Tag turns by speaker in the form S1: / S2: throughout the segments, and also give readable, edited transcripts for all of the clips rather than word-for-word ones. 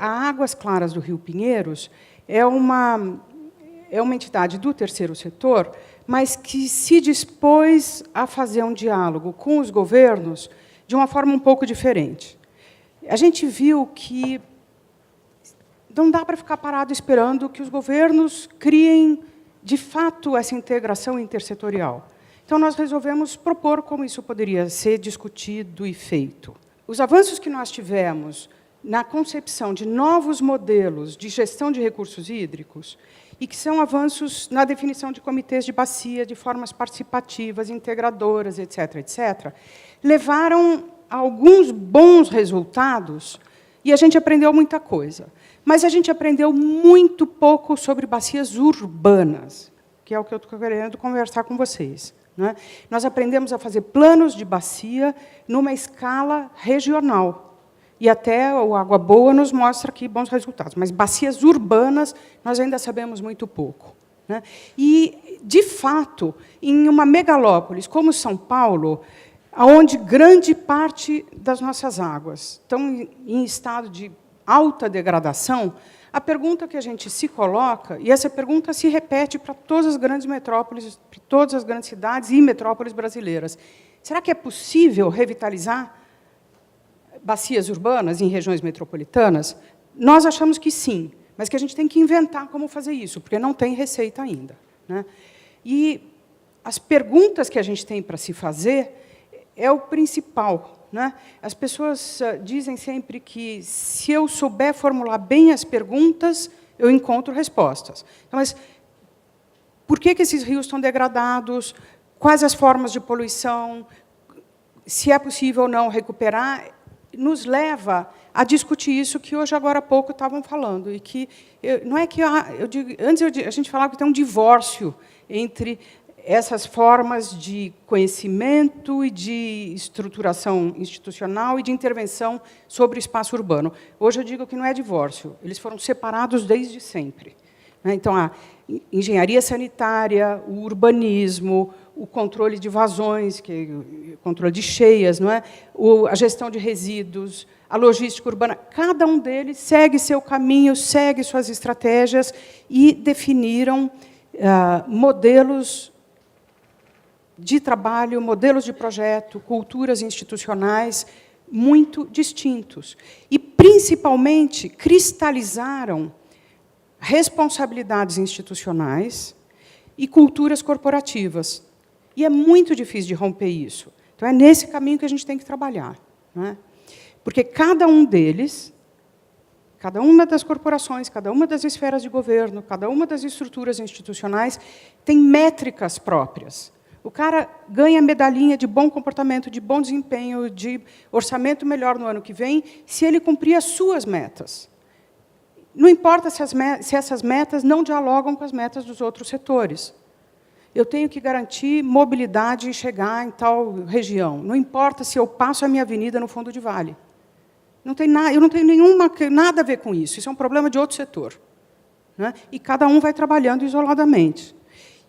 S1: a Águas Claras do Rio Pinheiros é uma entidade do terceiro setor, mas que se dispôs a fazer um diálogo com os governos de uma forma um pouco diferente. A gente viu que não dá para ficar parado esperando que os governos criem, de fato, essa integração intersetorial. Então, nós resolvemos propor como isso poderia ser discutido e feito. Os avanços que nós tivemos na concepção de novos modelos de gestão de recursos hídricos, e que são avanços na definição de comitês de bacia, de formas participativas, integradoras, etc., etc., levaram a alguns bons resultados, e a gente aprendeu muita coisa. Mas a gente aprendeu muito pouco sobre bacias urbanas, que é o que eu estou querendo conversar com vocês. Né? Nós aprendemos a fazer planos de bacia numa escala regional. E até o Água Boa nos mostra aqui bons resultados. Mas bacias urbanas, nós ainda sabemos muito pouco. Né? E, de fato, em uma megalópolis como São Paulo, onde grande parte das nossas águas estão em estado de alta degradação, a pergunta que a gente se coloca, e essa pergunta se repete para todas as grandes metrópoles, para todas as grandes cidades e metrópoles brasileiras. Será que é possível revitalizar bacias urbanas em regiões metropolitanas? Nós achamos que sim, mas que a gente tem que inventar como fazer isso, porque não tem receita ainda. Né? E as perguntas que a gente tem para se fazer é o principal. Né? As pessoas dizem sempre que, se eu souber formular bem as perguntas, eu encontro respostas. Então, mas por que esses rios estão degradados? Quais as formas de poluição? Se é possível ou não recuperar? Nos leva a discutir isso que hoje, agora há pouco, estavam falando. E que não é que antes a gente falava que tem um divórcio entre essas formas de conhecimento e de estruturação institucional e de intervenção sobre o espaço urbano. Hoje eu digo que não é divórcio, eles foram separados desde sempre. Então, a engenharia sanitária, o urbanismo, o controle de vazões, o controle de cheias, não é? A gestão de resíduos, a logística urbana, cada um deles segue seu caminho, segue suas estratégias e definiram modelos de trabalho, modelos de projeto, culturas institucionais muito distintos. E, principalmente, cristalizaram responsabilidades institucionais e culturas corporativas. E é muito difícil de romper isso. Então, é nesse caminho que a gente tem que trabalhar. Não é? Porque cada um deles, cada uma das corporações, cada uma das esferas de governo, cada uma das estruturas institucionais, tem métricas próprias. O cara ganha medalhinha de bom comportamento, de bom desempenho, de orçamento melhor no ano que vem, se ele cumprir as suas metas. Não importa se essas metas não dialogam com as metas dos outros setores. Eu tenho que garantir mobilidade e chegar em tal região. Não importa se eu passo a minha avenida no fundo de vale. Não tem nada, eu não tenho nada a ver com isso. Isso é um problema de outro setor. Né? E cada um vai trabalhando isoladamente.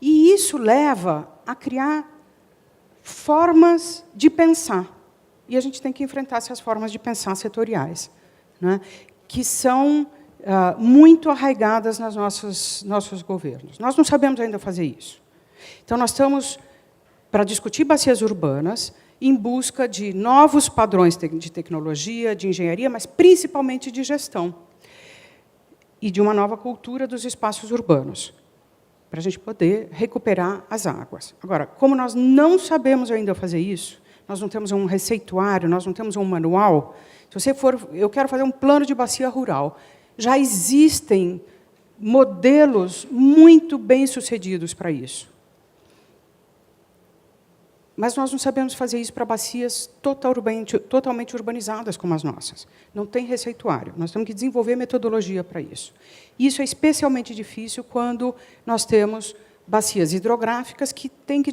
S1: E isso leva a criar formas de pensar. E a gente tem que enfrentar essas formas de pensar setoriais, né? Que são muito arraigadas nos nossos governos. Nós não sabemos ainda fazer isso. Então, nós estamos, para discutir bacias urbanas, em busca de novos padrões de tecnologia, de engenharia, mas principalmente de gestão, e de uma nova cultura dos espaços urbanos, para a gente poder recuperar as águas. Agora, como nós não sabemos ainda fazer isso, nós não temos um receituário, nós não temos um manual. Se você for, eu quero fazer um plano de bacia rural, já existem modelos muito bem-sucedidos para isso. Mas nós não sabemos fazer isso para bacias totalmente urbanizadas como as nossas. Não tem receituário. Nós temos que desenvolver metodologia para isso. Isso é especialmente difícil quando nós temos bacias hidrográficas que têm que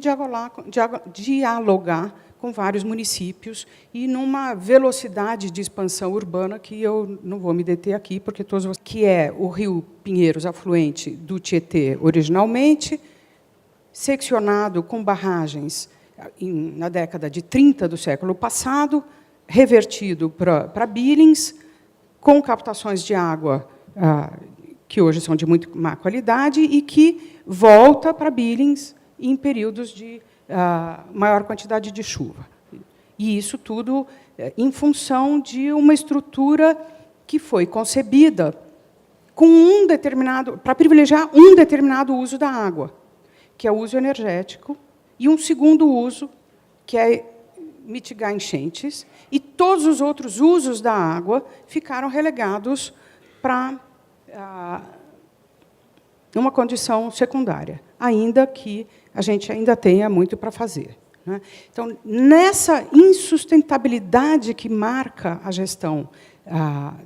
S1: dialogar com vários municípios e numa velocidade de expansão urbana que eu não vou me deter aqui, porque que é o Rio Pinheiros, afluente do Tietê originalmente, seccionado com barragens na década de 30 do século passado, revertido para Billings, com captações de água que hoje são de muito má qualidade e que volta para Billings em períodos de maior quantidade de chuva. E isso tudo em função de uma estrutura que foi concebida com para privilegiar um determinado uso da água, que é o uso energético, e um segundo uso, que é mitigar enchentes, e todos os outros usos da água ficaram relegados para uma condição secundária, ainda que a gente ainda tenha muito para fazer. Então, nessa insustentabilidade que marca a gestão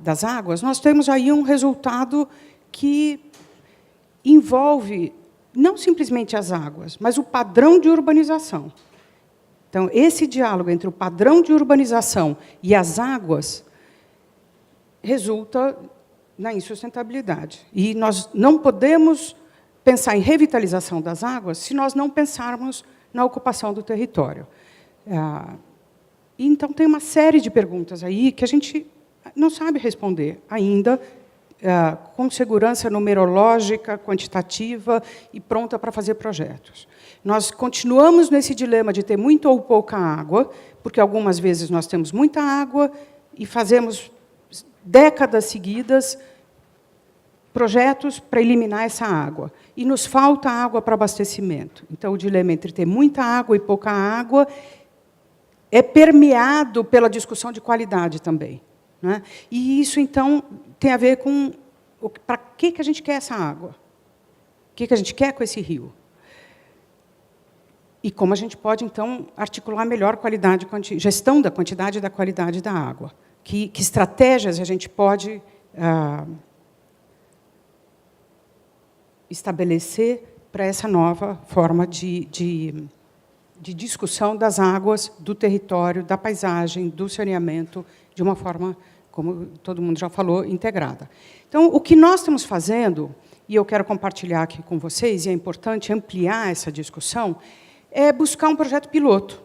S1: das águas, nós temos aí um resultado que envolve não simplesmente as águas, mas o padrão de urbanização. Então, esse diálogo entre o padrão de urbanização e as águas resulta na insustentabilidade. E nós não podemos pensar em revitalização das águas se nós não pensarmos na ocupação do território. Então, tem uma série de perguntas aí que a gente não sabe responder ainda, com segurança numerológica, quantitativa e pronta para fazer projetos. Nós continuamos nesse dilema de ter muita ou pouca água, porque algumas vezes nós temos muita água e fazemos décadas seguidas projetos para eliminar essa água. E nos falta água para abastecimento. Então, o dilema entre ter muita água e pouca água é permeado pela discussão de qualidade também. Né? E isso, então, tem a ver com para que a gente quer essa água? O que a gente quer com esse rio? E como a gente pode, então, articular melhor gestão da quantidade e da qualidade da água? Que estratégias a gente pode estabelecer para essa nova forma de discussão das águas, do território, da paisagem, do saneamento, de uma forma, como todo mundo já falou, integrada. Então, o que nós estamos fazendo, e eu quero compartilhar aqui com vocês, e é importante ampliar essa discussão, é buscar um projeto piloto.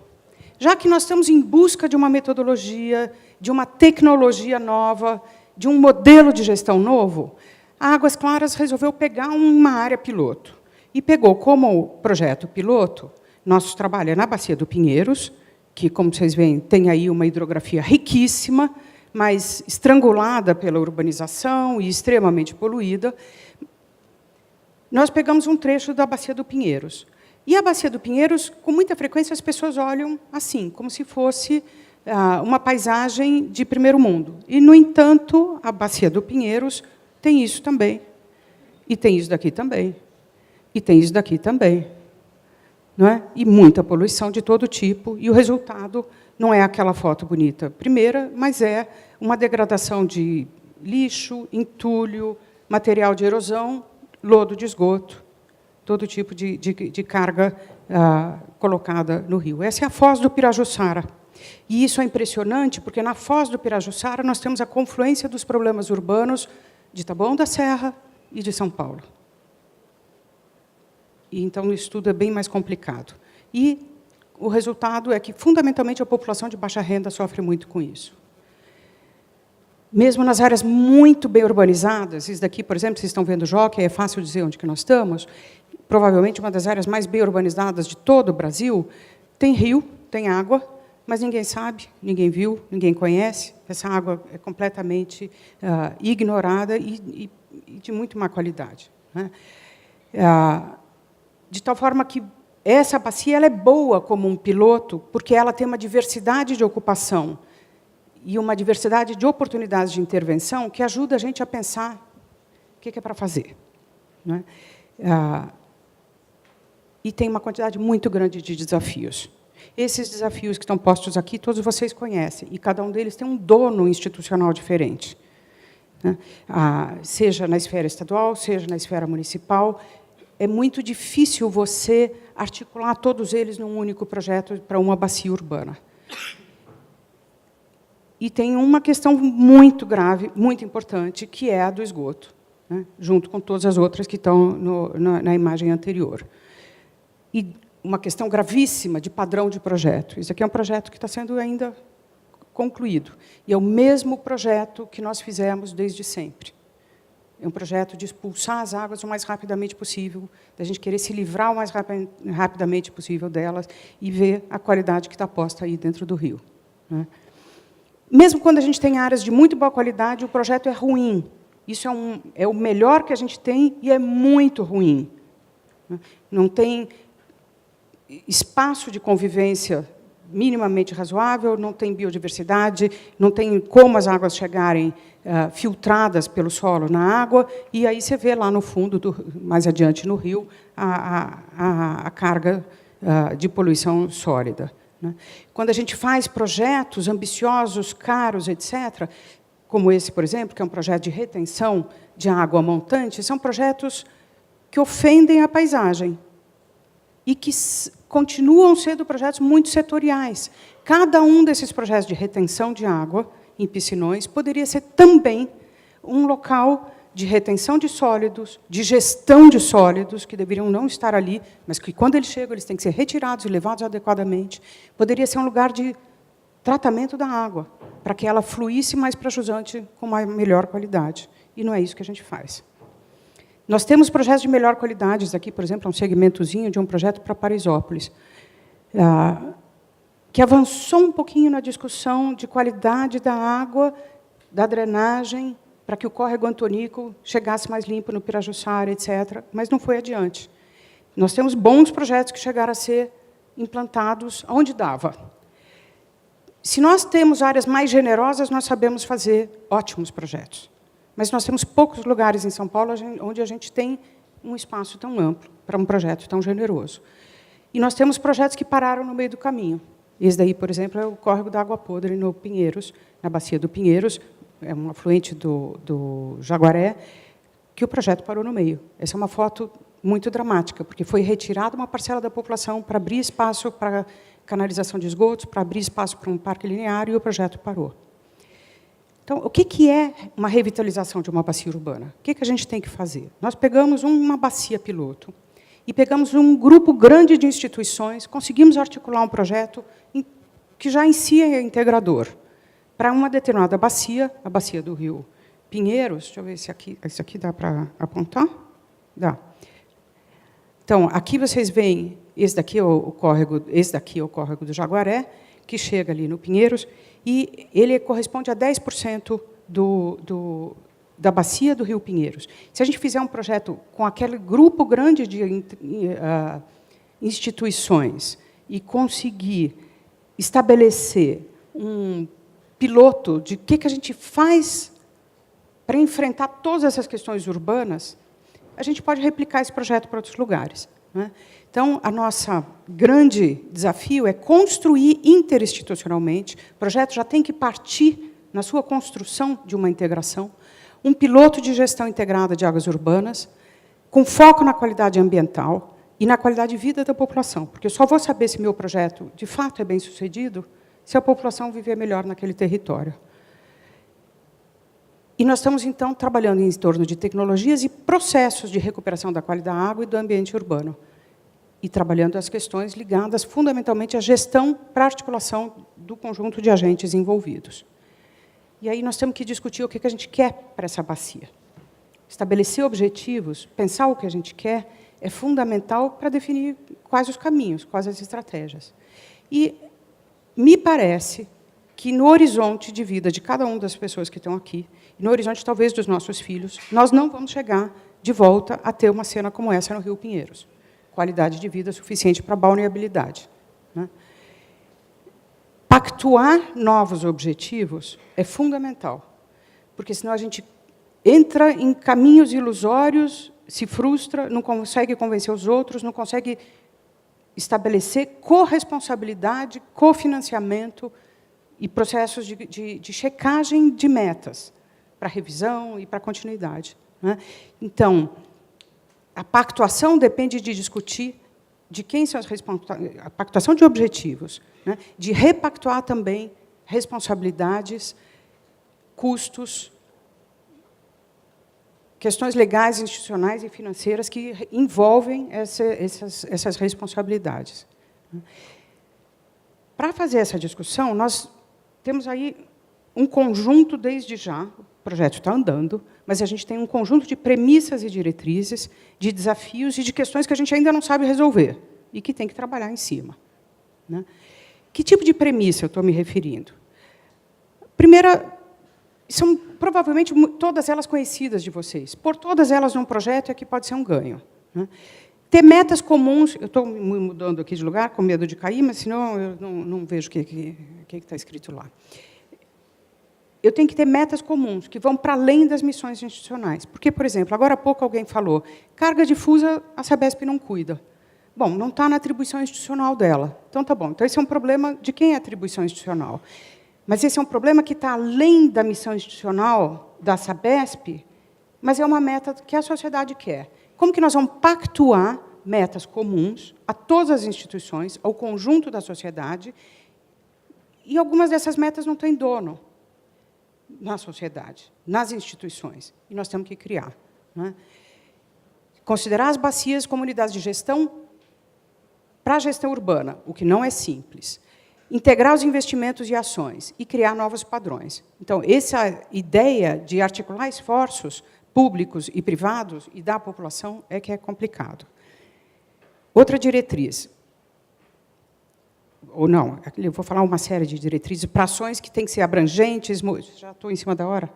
S1: Já que nós estamos em busca de uma metodologia, de uma tecnologia nova, de um modelo de gestão novo, a Águas Claras resolveu pegar uma área piloto. E pegou como projeto piloto, nosso trabalho é na Bacia do Pinheiros, que, como vocês veem, tem aí uma hidrografia riquíssima, mas estrangulada pela urbanização e extremamente poluída. Nós pegamos um trecho da Bacia do Pinheiros. E a Bacia do Pinheiros, com muita frequência, as pessoas olham assim, como se fosse uma paisagem de primeiro mundo. E, no entanto, a Bacia do Pinheiros tem isso também. E tem isso daqui também. E tem isso daqui também. Não é? E muita poluição de todo tipo. E o resultado não é aquela foto bonita primeira, mas é uma degradação de lixo, entulho, material de erosão, lodo de esgoto, todo tipo de carga colocada no rio. Essa é a foz do Pirajussara. E isso é impressionante, porque na foz do Pirajussara nós temos a confluência dos problemas urbanos de Taboão da Serra e de São Paulo. E, então, o estudo é bem mais complicado. E o resultado é que, fundamentalmente, a população de baixa renda sofre muito com isso. Mesmo nas áreas muito bem urbanizadas, isso daqui, por exemplo, vocês estão vendo o Jockey, é fácil dizer onde que nós estamos, provavelmente uma das áreas mais bem urbanizadas de todo o Brasil, tem rio, tem água, mas ninguém sabe, ninguém viu, ninguém conhece. Essa água é completamente ignorada e de muito má qualidade. Né? De tal forma que essa bacia ela é boa como um piloto, porque ela tem uma diversidade de ocupação e uma diversidade de oportunidades de intervenção que ajuda a gente a pensar o que é para fazer. Né? E tem uma quantidade muito grande de desafios. Esses desafios que estão postos aqui, todos vocês conhecem, e cada um deles tem um dono institucional diferente. Né? Seja na esfera estadual, seja na esfera municipal, é muito difícil você articular todos eles num único projeto para uma bacia urbana. E tem uma questão muito grave, muito importante, que é a do esgoto, né? Junto com todas as outras que estão na imagem anterior. E uma questão gravíssima de padrão de projeto. Isso aqui é um projeto que está sendo ainda concluído. E é o mesmo projeto que nós fizemos desde sempre. É um projeto de expulsar as águas o mais rapidamente possível, da gente querer se livrar o mais rapidamente possível delas e ver a qualidade que está posta aí dentro do rio. Né? Mesmo quando a gente tem áreas de muito boa qualidade, o projeto é ruim. Isso é o melhor que a gente tem e é muito ruim. Né? Não tem espaço de convivência minimamente razoável, não tem biodiversidade, não tem como as águas chegarem filtradas pelo solo na água, e aí você vê lá no fundo, mais adiante no rio, a carga de poluição sólida. Né? Quando a gente faz projetos ambiciosos, caros, etc., como esse, por exemplo, que é um projeto de retenção de água montante, são projetos que ofendem a paisagem e que continuam sendo projetos muito setoriais. Cada um desses projetos de retenção de água em piscinões poderia ser também um local de retenção de sólidos, de gestão de sólidos, que deveriam não estar ali, mas que, quando eles chegam, eles têm que ser retirados e levados adequadamente. Poderia ser um lugar de tratamento da água, para que ela fluísse mais para jusante com uma melhor qualidade. E não é isso que a gente faz. Nós temos projetos de melhor qualidade. Aqui, por exemplo, é um segmentozinho de um projeto para Paraisópolis, que avançou um pouquinho na discussão de qualidade da água, da drenagem, para que o córrego Antonico chegasse mais limpo no Pirajussara, etc., mas não foi adiante. Nós temos bons projetos que chegaram a ser implantados onde dava. Se nós temos áreas mais generosas, nós sabemos fazer ótimos projetos. Mas nós temos poucos lugares em São Paulo onde a gente tem um espaço tão amplo para um projeto tão generoso. E nós temos projetos que pararam no meio do caminho. Esse daí, por exemplo, é o córrego da Água Podre, no Pinheiros, na bacia do Pinheiros, é um afluente do Jaguaré, que o projeto parou no meio. Essa é uma foto muito dramática, porque foi retirada uma parcela da população para abrir espaço para canalização de esgotos, para abrir espaço para um parque linear, e o projeto parou. Então, o que é uma revitalização de uma bacia urbana? O que a gente tem que fazer? Nós pegamos uma bacia piloto e pegamos um grupo grande de instituições, conseguimos articular um projeto que já em si é integrador, para uma determinada bacia, a bacia do rio Pinheiros. Deixa eu ver se esse aqui dá para apontar. Dá. Então, aqui vocês veem, esse daqui é o córrego do Jaguaré, que chega ali no Pinheiros, e ele corresponde a 10% da bacia do rio Pinheiros. Se a gente fizer um projeto com aquele grupo grande de instituições e conseguir estabelecer um piloto de o que a gente faz para enfrentar todas essas questões urbanas, a gente pode replicar esse projeto para outros lugares. Né? Então, a nossa grande desafio é construir interinstitucionalmente. O projeto já tem que partir, na sua construção de uma integração, um piloto de gestão integrada de águas urbanas, com foco na qualidade ambiental e na qualidade de vida da população. Porque eu só vou saber se meu projeto, de fato, é bem-sucedido se a população viver melhor naquele território. E nós estamos, então, trabalhando em torno de tecnologias e processos de recuperação da qualidade da água e do ambiente urbano. E trabalhando as questões ligadas, fundamentalmente, à gestão para a articulação do conjunto de agentes envolvidos. E aí nós temos que discutir o que a gente quer para essa bacia. Estabelecer objetivos, pensar o que a gente quer, é fundamental para definir quais os caminhos, quais as estratégias. E me parece que, no horizonte de vida de cada uma das pessoas que estão aqui, e no horizonte, talvez, dos nossos filhos, nós não vamos chegar de volta a ter uma cena como essa no rio Pinheiros. Qualidade de vida suficiente para a balneabilidade. Né? Pactuar novos objetivos é fundamental, porque, senão, a gente entra em caminhos ilusórios, se frustra, não consegue convencer os outros, não consegue estabelecer corresponsabilidade, cofinanciamento e processos de checagem de metas para revisão e para continuidade. Né? Então, a pactuação depende de discutir de quem são as responsabilidades, a pactuação de objetivos, né? De repactuar também responsabilidades, custos, questões legais, institucionais e financeiras que envolvem essas responsabilidades. Para fazer essa discussão, nós temos aí um conjunto, desde já, o projeto está andando, mas a gente tem um conjunto de premissas e diretrizes, de desafios e de questões que a gente ainda não sabe resolver e que tem que trabalhar em cima. Né? Que tipo de premissa eu estou me referindo? Primeira, são provavelmente todas elas conhecidas de vocês. Por todas elas num projeto é que pode ser um ganho. Né? Ter metas comuns, eu estou me mudando aqui de lugar, com medo de cair, mas senão eu não vejo o que está escrito lá. Eu tenho que ter metas comuns, que vão para além das missões institucionais. Porque, por exemplo, agora há pouco alguém falou, carga difusa a Sabesp não cuida. Bom, não está na atribuição institucional dela. Então, tá bom. Então, esse é um problema de quem é a atribuição institucional. Mas esse é um problema que está além da missão institucional da Sabesp, mas é uma meta que a sociedade quer. Como que nós vamos pactuar metas comuns a todas as instituições, ao conjunto da sociedade, e algumas dessas metas não têm dono na sociedade, nas instituições, e nós temos que criar. Né? Considerar as bacias comunidades de gestão para a gestão urbana, o que não é simples. Integrar os investimentos e ações e criar novos padrões. Então, essa ideia de articular esforços públicos e privados e da população é que é complicado. Outra diretriz, ou não, eu vou falar uma série de diretrizes para ações que têm que ser abrangentes, já estou em cima da hora.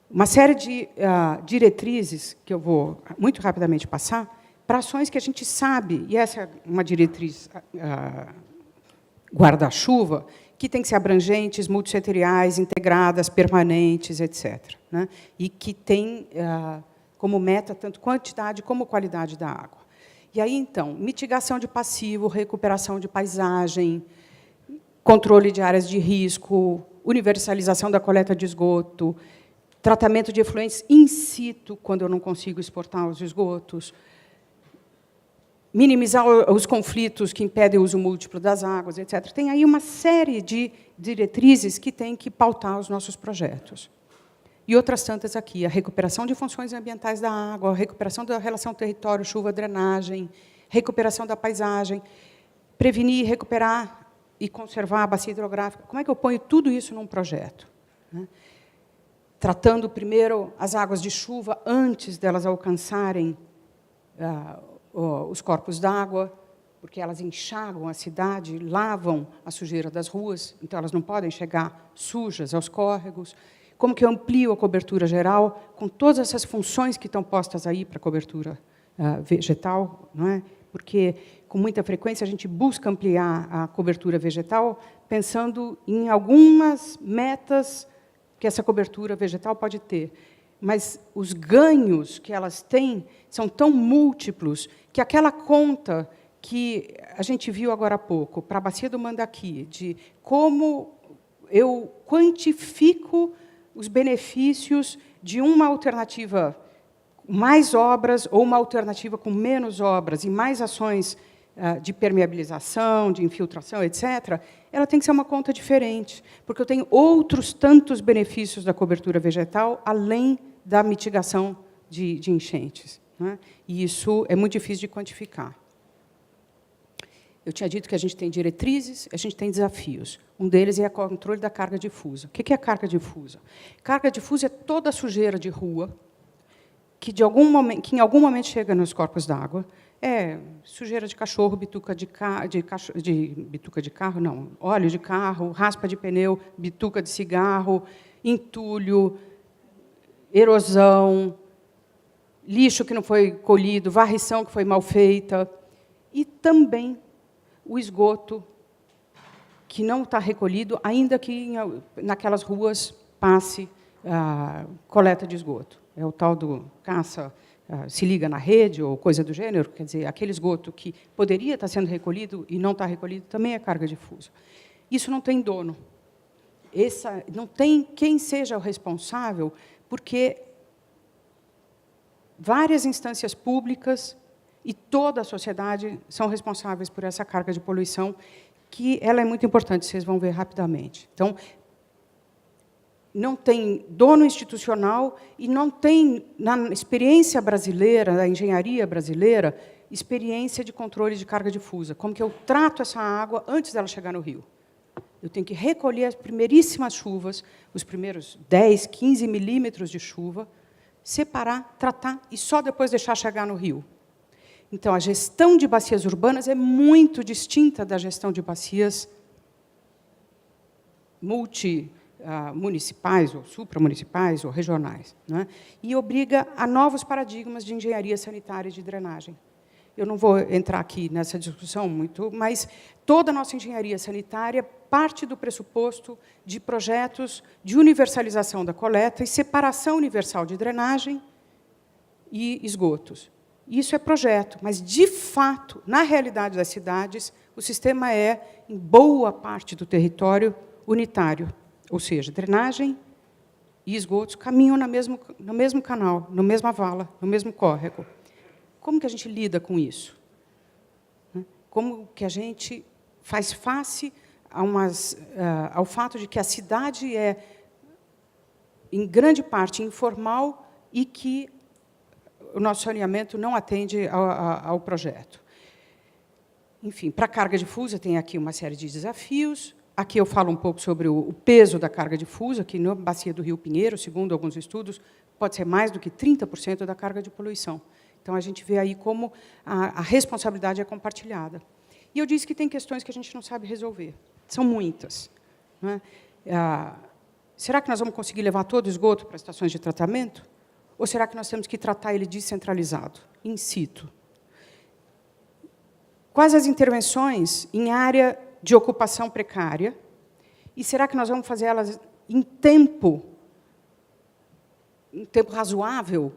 S1: Uma série de diretrizes que eu vou muito rapidamente passar, para ações que a gente sabe, e essa é uma diretriz guarda-chuva, que tem que ser abrangentes, multissetoriais, integradas, permanentes, etc. Né? E que tem como meta tanto quantidade como qualidade da água. E aí, então, mitigação de passivo, recuperação de paisagem, controle de áreas de risco, universalização da coleta de esgoto, tratamento de efluentes in situ, quando eu não consigo exportar os esgotos, minimizar os conflitos que impedem o uso múltiplo das águas, etc. Tem aí uma série de diretrizes que têm que pautar os nossos projetos. E outras tantas aqui, a recuperação de funções ambientais da água, a recuperação da relação território, chuva, drenagem, recuperação da paisagem, prevenir, recuperar e conservar a bacia hidrográfica. Como é que eu ponho tudo isso num projeto? Né? Tratando primeiro as águas de chuva antes delas alcançarem os corpos d'água, porque elas enxagam a cidade, lavam a sujeira das ruas, então elas não podem chegar sujas aos córregos. Como que eu amplio a cobertura geral, com todas essas funções que estão postas aí para a cobertura vegetal, não é? Porque, com muita frequência, a gente busca ampliar a cobertura vegetal pensando em algumas metas que essa cobertura vegetal pode ter. Mas os ganhos que elas têm são tão múltiplos que aquela conta que a gente viu agora há pouco, para a Bacia do Mandaqui, de como eu quantifico os benefícios de uma alternativa com mais obras ou uma alternativa com menos obras e mais ações de permeabilização, de infiltração, etc., ela tem que ser uma conta diferente, porque eu tenho outros tantos benefícios da cobertura vegetal, além da mitigação de enchentes. Né? E isso é muito difícil de quantificar. Eu tinha dito que a gente tem diretrizes, a gente tem desafios. Um deles é o controle da carga difusa. O que é carga difusa? Carga difusa é toda a sujeira de rua que, em algum momento chega nos corpos d'água. É sujeira de cachorro, bituca de carro, não, óleo de carro, raspa de pneu, bituca de cigarro, entulho, erosão, lixo que não foi colhido, varrição que foi mal feita, e também o esgoto que não está recolhido, ainda que naquelas ruas passe a coleta de esgoto. É o tal do caça, se liga na rede, ou coisa do gênero, quer dizer, aquele esgoto que poderia estar sendo recolhido e não está recolhido, também é carga difusa. Isso não tem dono. Não tem quem seja o responsável, porque várias instâncias públicas e toda a sociedade são responsáveis por essa carga de poluição, que ela é muito importante, vocês vão ver rapidamente. Então, não tem dono institucional e não tem, na experiência brasileira, da engenharia brasileira, experiência de controle de carga difusa. Como que eu trato essa água antes dela chegar no rio? Eu tenho que recolher as primeiríssimas chuvas, os primeiros 10, 15 milímetros de chuva, separar, tratar e só depois deixar chegar no rio. Então, a gestão de bacias urbanas é muito distinta da gestão de bacias multimunicipais, ou supramunicipais, ou regionais, né? E obriga a novos paradigmas de engenharia sanitária e de drenagem. Eu não vou entrar aqui nessa discussão muito, mas toda a nossa engenharia sanitária parte do pressuposto de projetos de universalização da coleta e separação universal de drenagem e esgotos. Isso é projeto, mas, de fato, na realidade das cidades, o sistema é, em boa parte do território, unitário. Ou seja, drenagem e esgotos caminham no mesmo canal, na mesma vala, no mesmo córrego. Como que a gente lida com isso? Como que a gente faz face ao fato de que a cidade é, em grande parte, informal e que o nosso saneamento não atende ao projeto? Enfim, para a carga difusa, tem aqui uma série de desafios. Aqui eu falo um pouco sobre o peso da carga difusa, que na bacia do Rio Pinheiro, segundo alguns estudos, pode ser mais do que 30% da carga de poluição. Então, a gente vê aí como a responsabilidade é compartilhada. E eu disse que tem questões que a gente não sabe resolver. São muitas, né? Será que nós vamos conseguir levar todo o esgoto para as estações de tratamento? Ou será que nós temos que tratar ele descentralizado, in situ? Quais as intervenções em área de ocupação precária? E será que nós vamos fazer elas em tempo razoável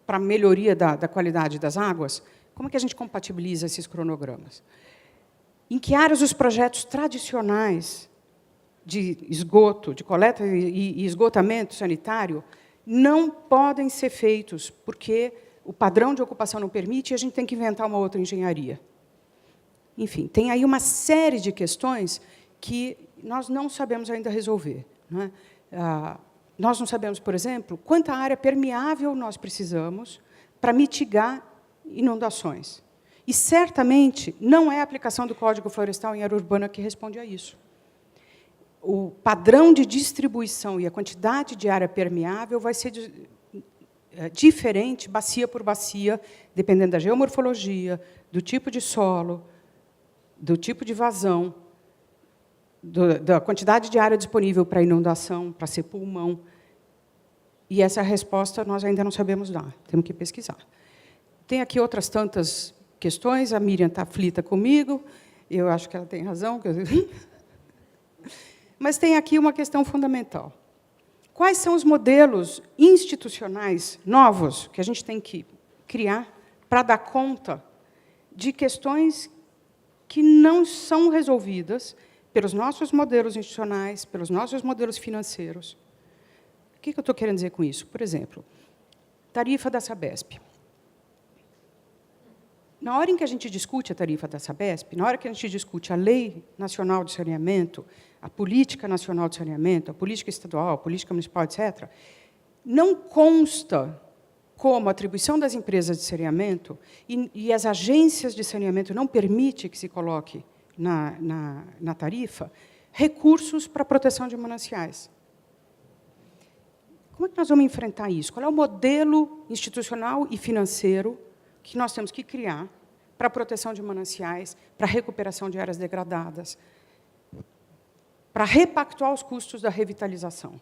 S1: para a melhoria da qualidade das águas? Como é que a gente compatibiliza esses cronogramas? Em que áreas os projetos tradicionais de esgoto, de coleta e esgotamento sanitário, não podem ser feitos, porque o padrão de ocupação não permite e a gente tem que inventar uma outra engenharia? Enfim, tem aí uma série de questões que nós não sabemos ainda resolver, né? Nós não sabemos, por exemplo, quanta área permeável nós precisamos para mitigar inundações. E, certamente, não é a aplicação do Código Florestal em área urbana que responde a isso. O padrão de distribuição e a quantidade de área permeável vai ser diferente, bacia por bacia, dependendo da geomorfologia, do tipo de solo, do tipo de vazão, da quantidade de área disponível para inundação, para ser pulmão. E essa resposta nós ainda não sabemos dar, temos que pesquisar. Tem aqui outras tantas questões, a Miriam está aflita comigo, eu acho que ela tem razão. Mas tem aqui uma questão fundamental. Quais são os modelos institucionais novos que a gente tem que criar para dar conta de questões que não são resolvidas pelos nossos modelos institucionais, pelos nossos modelos financeiros? O que eu estou querendo dizer com isso? Por exemplo, tarifa da Sabesp. Na hora em que a gente discute a tarifa da Sabesp, na hora que a gente discute a Lei Nacional de Saneamento, a Política Nacional de Saneamento, a Política Estadual, a Política Municipal, etc., não consta como a atribuição das empresas de saneamento e as agências de saneamento não permite que se coloque na tarifa recursos para a proteção de mananciais. Como é que nós vamos enfrentar isso? Qual é o modelo institucional e financeiro que nós temos que criar para a proteção de mananciais, para a recuperação de áreas degradadas, para repactuar os custos da revitalização?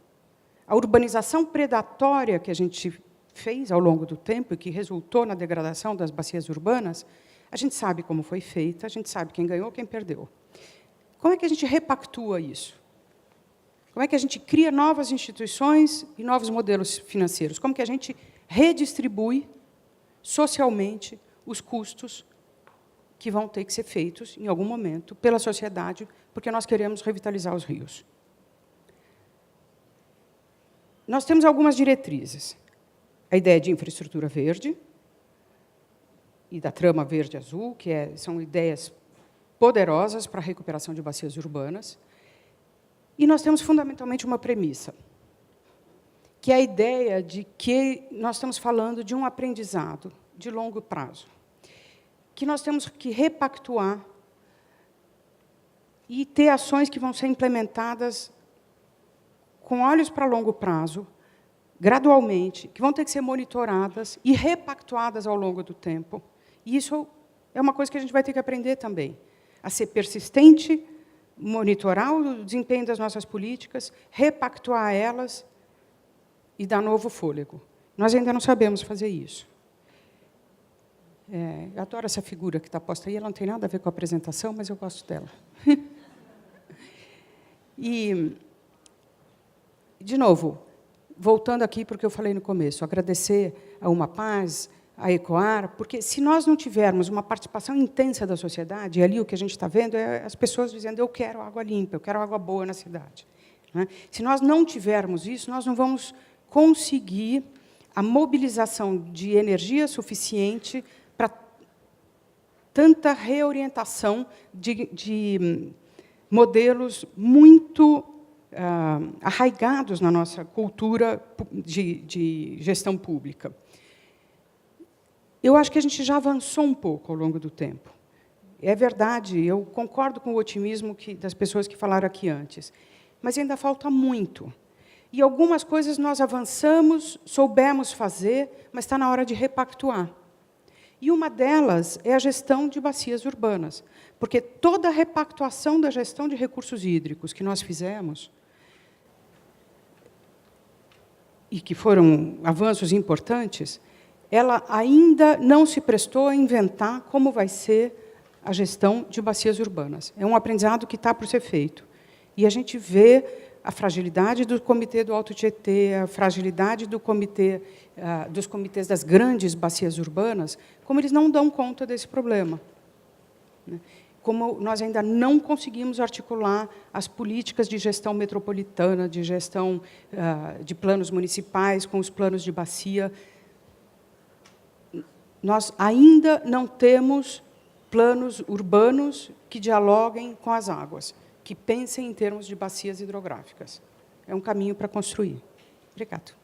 S1: A urbanização predatória que a gente fez ao longo do tempo e que resultou na degradação das bacias urbanas, a gente sabe como foi feita, a gente sabe quem ganhou, quem perdeu. Como é que a gente repactua isso? Como é que a gente cria novas instituições e novos modelos financeiros? Como que a gente redistribui socialmente os custos que vão ter que ser feitos, em algum momento, pela sociedade, porque nós queremos revitalizar os rios? Nós temos algumas diretrizes. A ideia de infraestrutura verde e da trama verde-azul, que são ideias poderosas para a recuperação de bacias urbanas. E nós temos, fundamentalmente, uma premissa, que é a ideia de que nós estamos falando de um aprendizado de longo prazo, que nós temos que repactuar e ter ações que vão ser implementadas com olhos para longo prazo, gradualmente, que vão ter que ser monitoradas e repactuadas ao longo do tempo. E isso é uma coisa que a gente vai ter que aprender também, a ser persistente, monitorar o desempenho das nossas políticas, repactuar elas e dar novo fôlego. Nós ainda não sabemos fazer isso. Eu adoro essa figura que está posta aí, ela não tem nada a ver com a apresentação, mas eu gosto dela. E, de novo, voltando aqui para o que eu falei no começo, agradecer a Uma Paz, a ECOAR, porque se nós não tivermos uma participação intensa da sociedade, e ali o que a gente está vendo é as pessoas dizendo eu quero água limpa, eu quero água boa na cidade. Né? Se nós não tivermos isso, nós não vamos conseguir a mobilização de energia suficiente para tanta reorientação de modelos muito arraigados na nossa cultura de gestão pública. Eu acho que a gente já avançou um pouco ao longo do tempo. É verdade, eu concordo com o otimismo das pessoas que falaram aqui antes, mas ainda falta muito. E algumas coisas nós avançamos, soubemos fazer, mas está na hora de repactuar. E uma delas é a gestão de bacias urbanas, porque toda a repactuação da gestão de recursos hídricos que nós fizemos, e que foram avanços importantes, ela ainda não se prestou a inventar como vai ser a gestão de bacias urbanas. É um aprendizado que está por ser feito. E a gente vê a fragilidade do Comitê do Alto Tietê, a fragilidade dos comitês das grandes bacias urbanas, como eles não dão conta desse problema. Como nós ainda não conseguimos articular as políticas de gestão metropolitana, de gestão de planos municipais com os planos de bacia. Nós ainda não temos planos urbanos que dialoguem com as águas, que pensem em termos de bacias hidrográficas. É um caminho para construir. Obrigado.